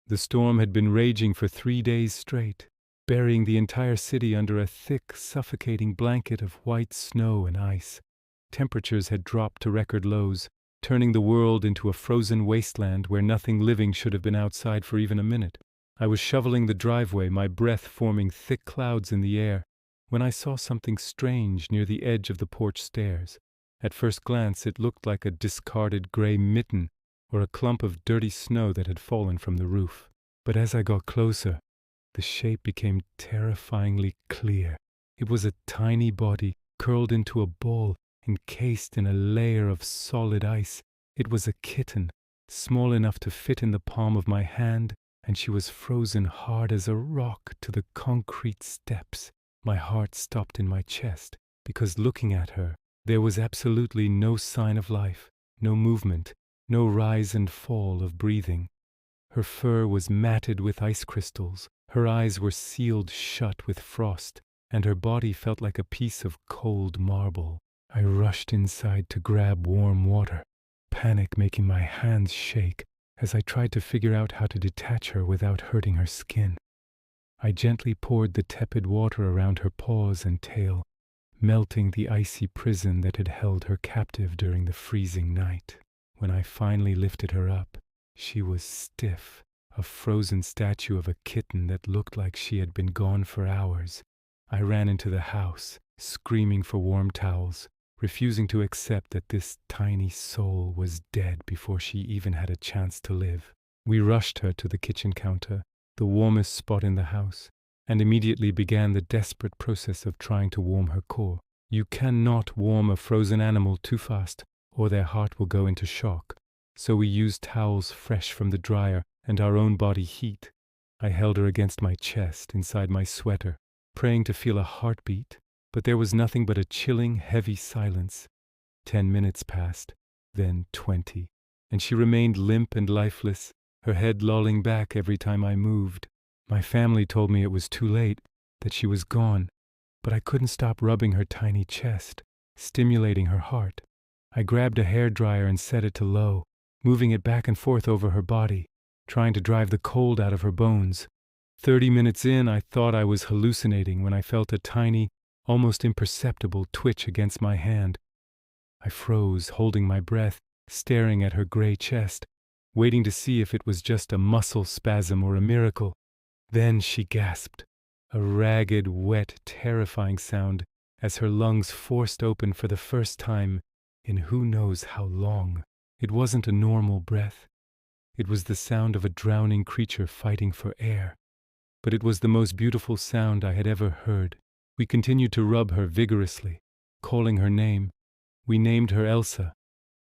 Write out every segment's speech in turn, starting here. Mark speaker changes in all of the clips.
Speaker 1: The storm had been raging for 3 days straight, burying the entire city under a thick, suffocating blanket of white snow and ice. Temperatures had dropped to record lows, turning the world into a frozen wasteland where nothing living should have been outside for even a minute. I was shoveling the driveway, my breath forming thick clouds in the air, when I saw something strange near the edge of the porch stairs. At first glance it looked like a discarded gray mitten or a clump of dirty snow that had fallen from the roof. But as I got closer, the shape became terrifyingly clear. It was a tiny body, curled into a ball, encased in a layer of solid ice. It was a kitten, small enough to fit in the palm of my hand, and she was frozen hard as a rock to the concrete steps. My heart stopped in my chest, because looking at her, there was absolutely no sign of life, no movement, no rise and fall of breathing. Her fur was matted with ice crystals, her eyes were sealed shut with frost, and her body felt like a piece of cold marble. I rushed inside to grab warm water, panic making my hands shake as I tried to figure out how to detach her without hurting her skin. I gently poured the tepid water around her paws and tail, melting the icy prison that had held her captive during the freezing night. When I finally lifted her up, she was stiff, a frozen statue of a kitten that looked like she had been gone for hours. I ran into the house, screaming for warm towels, refusing to accept that this tiny soul was dead before she even had a chance to live. We rushed her to the kitchen counter, the warmest spot in the house, and immediately began the desperate process of trying to warm her core. You cannot warm a frozen animal too fast, or their heart will go into shock. So we used towels fresh from the dryer and our own body heat. I held her against my chest inside my sweater, praying to feel a heartbeat, but there was nothing but a chilling, heavy silence. 10 minutes passed, then 20, and she remained limp and lifeless, her head lolling back every time I moved. My family told me it was too late, that she was gone, but I couldn't stop rubbing her tiny chest, stimulating her heart. I grabbed a hairdryer and set it to low, moving it back and forth over her body, trying to drive the cold out of her bones. 30 minutes in, I thought I was hallucinating when I felt a tiny, almost imperceptible twitch against my hand. I froze, holding my breath, staring at her gray chest, waiting to see if it was just a muscle spasm or a miracle. Then she gasped, a ragged, wet, terrifying sound as her lungs forced open for the first time in who knows how long. It wasn't a normal breath. It was the sound of a drowning creature fighting for air. But it was the most beautiful sound I had ever heard. We continued to rub her vigorously, calling her name. We named her Elsa,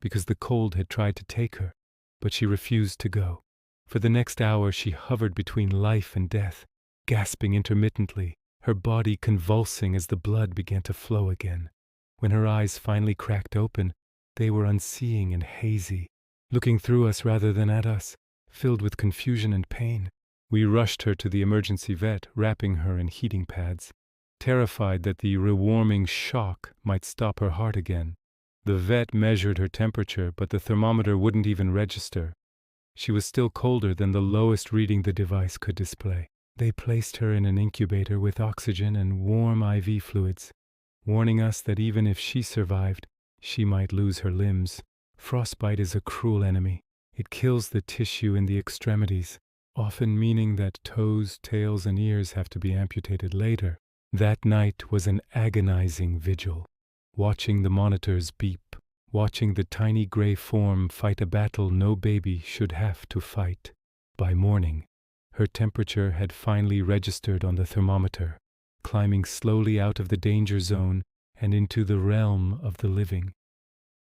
Speaker 1: because the cold had tried to take her, but she refused to go. For the next hour she hovered between life and death, gasping intermittently, her body convulsing as the blood began to flow again. When her eyes finally cracked open, they were unseeing and hazy, looking through us rather than at us, filled with confusion and pain. We rushed her to the emergency vet, wrapping her in heating pads, terrified that the rewarming shock might stop her heart again. The vet measured her temperature, but the thermometer wouldn't even register. She was still colder than the lowest reading the device could display. They placed her in an incubator with oxygen and warm IV fluids, warning us that even if she survived, she might lose her limbs. Frostbite is a cruel enemy. It kills the tissue in the extremities, often meaning that toes, tails, and ears have to be amputated later. That night was an agonizing vigil, watching the monitors beep, watching the tiny gray form fight a battle no baby should have to fight. By morning, her temperature had finally registered on the thermometer, climbing slowly out of the danger zone and into the realm of the living.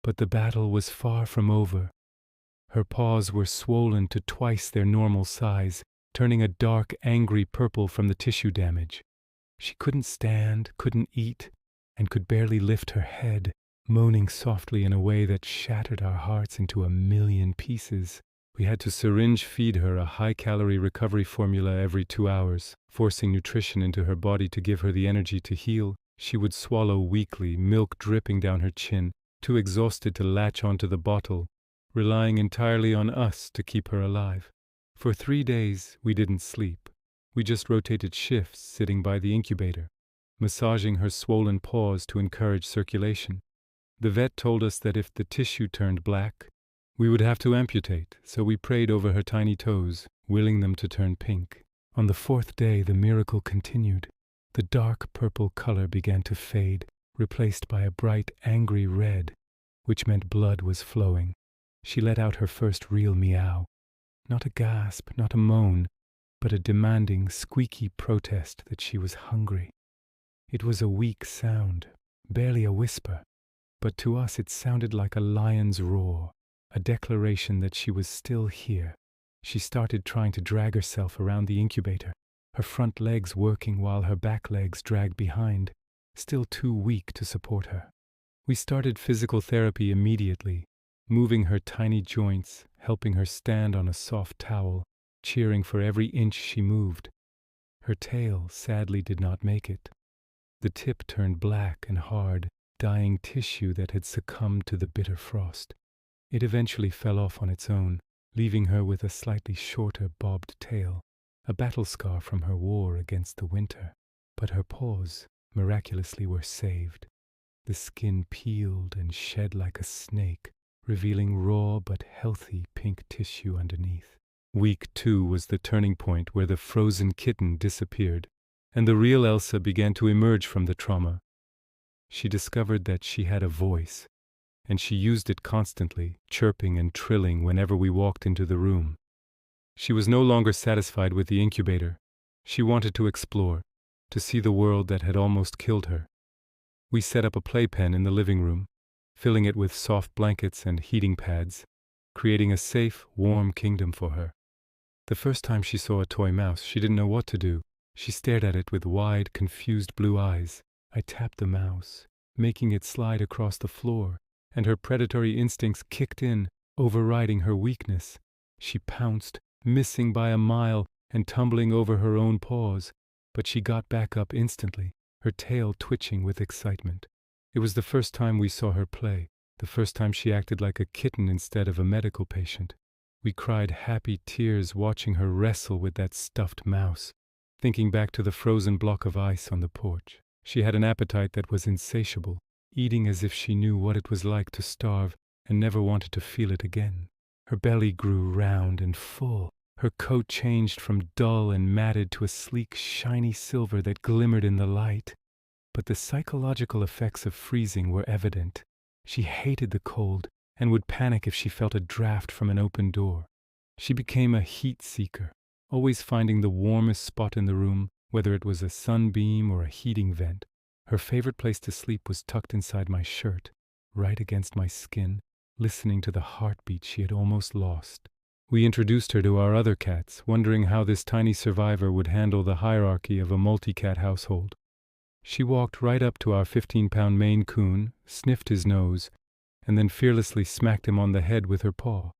Speaker 1: But the battle was far from over. Her paws were swollen to twice their normal size, turning a dark, angry purple from the tissue damage. She couldn't stand, couldn't eat, and could barely lift her head, moaning softly in a way that shattered our hearts into a million pieces. We had to syringe feed her a high-calorie recovery formula every 2 hours, forcing nutrition into her body to give her the energy to heal. She would swallow weakly, milk dripping down her chin, too exhausted to latch onto the bottle, relying entirely on us to keep her alive. For 3 days, we didn't sleep. We just rotated shifts sitting by the incubator, massaging her swollen paws to encourage circulation. The vet told us that if the tissue turned black, we would have to amputate, so we prayed over her tiny toes, willing them to turn pink. On the 4th day, the miracle continued. The dark purple color began to fade, replaced by a bright, angry red, which meant blood was flowing. She let out her first real meow. Not a gasp, not a moan, but a demanding, squeaky protest that she was hungry. It was a weak sound, barely a whisper, but to us it sounded like a lion's roar, a declaration that she was still here. She started trying to drag herself around the incubator, her front legs working while her back legs dragged behind, still too weak to support her. We started physical therapy immediately, moving her tiny joints, helping her stand on a soft towel, cheering for every inch she moved. Her tail sadly did not make it. The tip turned black and hard, dying tissue that had succumbed to the bitter frost. It eventually fell off on its own, leaving her with a slightly shorter bobbed tail, a battle scar from her war against the winter. But her paws, miraculously, were saved. The skin peeled and shed like a snake, revealing raw but healthy pink tissue underneath. Week 2 was the turning point where the frozen kitten disappeared, and the real Elsa began to emerge from the trauma. She discovered that she had a voice, and she used it constantly, chirping and trilling whenever we walked into the room. She was no longer satisfied with the incubator. She wanted to explore, to see the world that had almost killed her. We set up a playpen in the living room, filling it with soft blankets and heating pads, creating a safe, warm kingdom for her. The first time she saw a toy mouse, she didn't know what to do. She stared at it with wide, confused blue eyes. I tapped the mouse, making it slide across the floor, and her predatory instincts kicked in, overriding her weakness. She pounced, missing by a mile and tumbling over her own paws, but she got back up instantly, her tail twitching with excitement. It was the first time we saw her play, the first time she acted like a kitten instead of a medical patient. We cried happy tears watching her wrestle with that stuffed mouse, thinking back to the frozen block of ice on the porch. She had an appetite that was insatiable, eating as if she knew what it was like to starve and never wanted to feel it again. Her belly grew round and full. Her coat changed from dull and matted to a sleek, shiny silver that glimmered in the light. But the psychological effects of freezing were evident. She hated the cold and would panic if she felt a draft from an open door. She became a heat seeker, always finding the warmest spot in the room, whether it was a sunbeam or a heating vent. Her favorite place to sleep was tucked inside my shirt, right against my skin, listening to the heartbeat she had almost lost. We introduced her to our other cats, wondering how this tiny survivor would handle the hierarchy of a multi-cat household. She walked right up to our 15-pound Maine Coon, sniffed his nose, and then fearlessly smacked him on the head with her paw.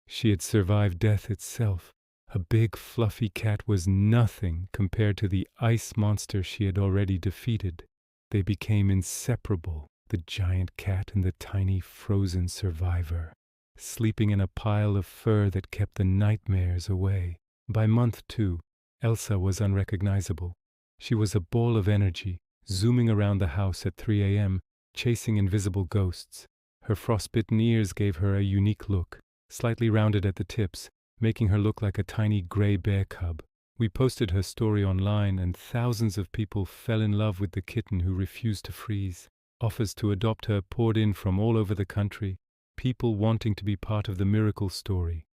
Speaker 1: She had survived death itself. A big, fluffy cat was nothing compared to the ice monster she had already defeated. They became inseparable, the giant cat and the tiny, frozen survivor, sleeping in a pile of fur that kept the nightmares away. By month 2, Elsa was unrecognizable. She was a ball of energy, zooming around the house at 3 a.m., chasing invisible ghosts. Her frostbitten ears gave her a unique look, slightly rounded at the tips, making her look like a tiny gray bear cub. We posted her story online, and thousands of people fell in love with the kitten who refused to freeze. Offers to adopt her poured in from all over the country, people wanting to be part of the miracle story.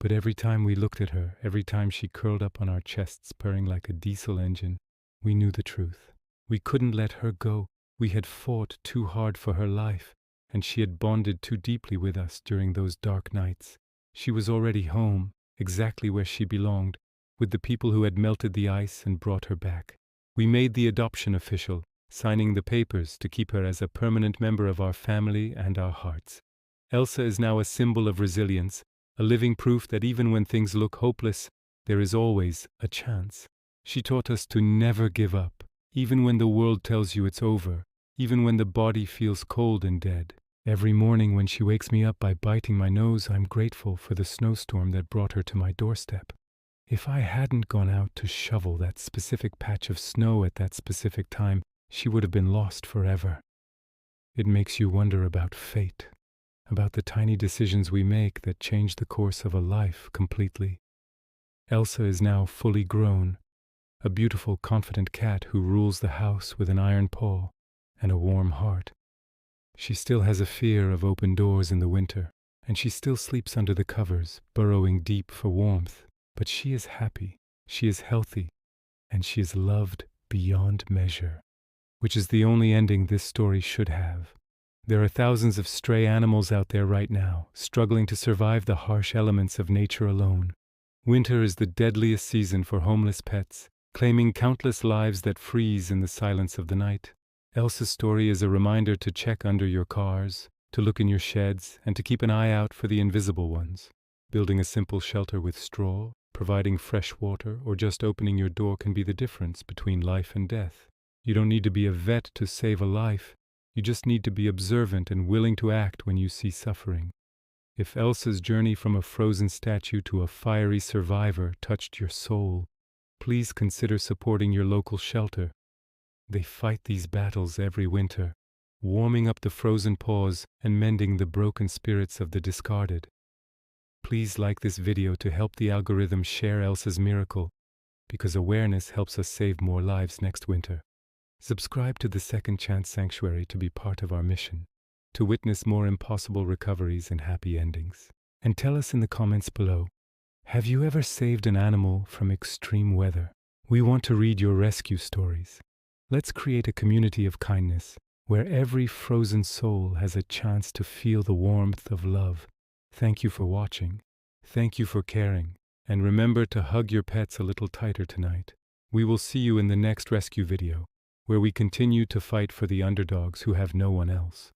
Speaker 1: But every time we looked at her, every time she curled up on our chests purring like a diesel engine, we knew the truth. We couldn't let her go. We had fought too hard for her life, and she had bonded too deeply with us during those dark nights. She was already home, exactly where she belonged, with the people who had melted the ice and brought her back. We made the adoption official, signing the papers to keep her as a permanent member of our family and our hearts. Elsa is now a symbol of resilience, a living proof that even when things look hopeless, there is always a chance. She taught us to never give up, even when the world tells you it's over, even when the body feels cold and dead. Every morning when she wakes me up by biting my nose, I'm grateful for the snowstorm that brought her to my doorstep. If I hadn't gone out to shovel that specific patch of snow at that specific time, she would have been lost forever. It makes you wonder about fate, about the tiny decisions we make that change the course of a life completely. Elsa is now fully grown, a beautiful, confident cat who rules the house with an iron paw and a warm heart. She still has a fear of open doors in the winter, and she still sleeps under the covers, burrowing deep for warmth. But she is happy, she is healthy, and she is loved beyond measure, which is the only ending this story should have. There are thousands of stray animals out there right now, struggling to survive the harsh elements of nature alone. Winter is the deadliest season for homeless pets, claiming countless lives that freeze in the silence of the night. Elsa's story is a reminder to check under your cars, to look in your sheds, and to keep an eye out for the invisible ones. Building a simple shelter with straw, providing fresh water, or just opening your door can be the difference between life and death. You don't need to be a vet to save a life. You just need to be observant and willing to act when you see suffering. If Elsa's journey from a frozen statue to a fiery survivor touched your soul, please consider supporting your local shelter. They fight these battles every winter, warming up the frozen paws and mending the broken spirits of the discarded. Please like this video to help the algorithm share Elsa's miracle, because awareness helps us save more lives next winter. Subscribe to the Second Chance Sanctuary to be part of our mission, to witness more impossible recoveries and happy endings. And tell us in the comments below, have you ever saved an animal from extreme weather? We want to read your rescue stories. Let's create a community of kindness, where every frozen soul has a chance to feel the warmth of love. Thank you for watching. Thank you for caring. And remember to hug your pets a little tighter tonight. We will see you in the next rescue video, where we continue to fight for the underdogs who have no one else.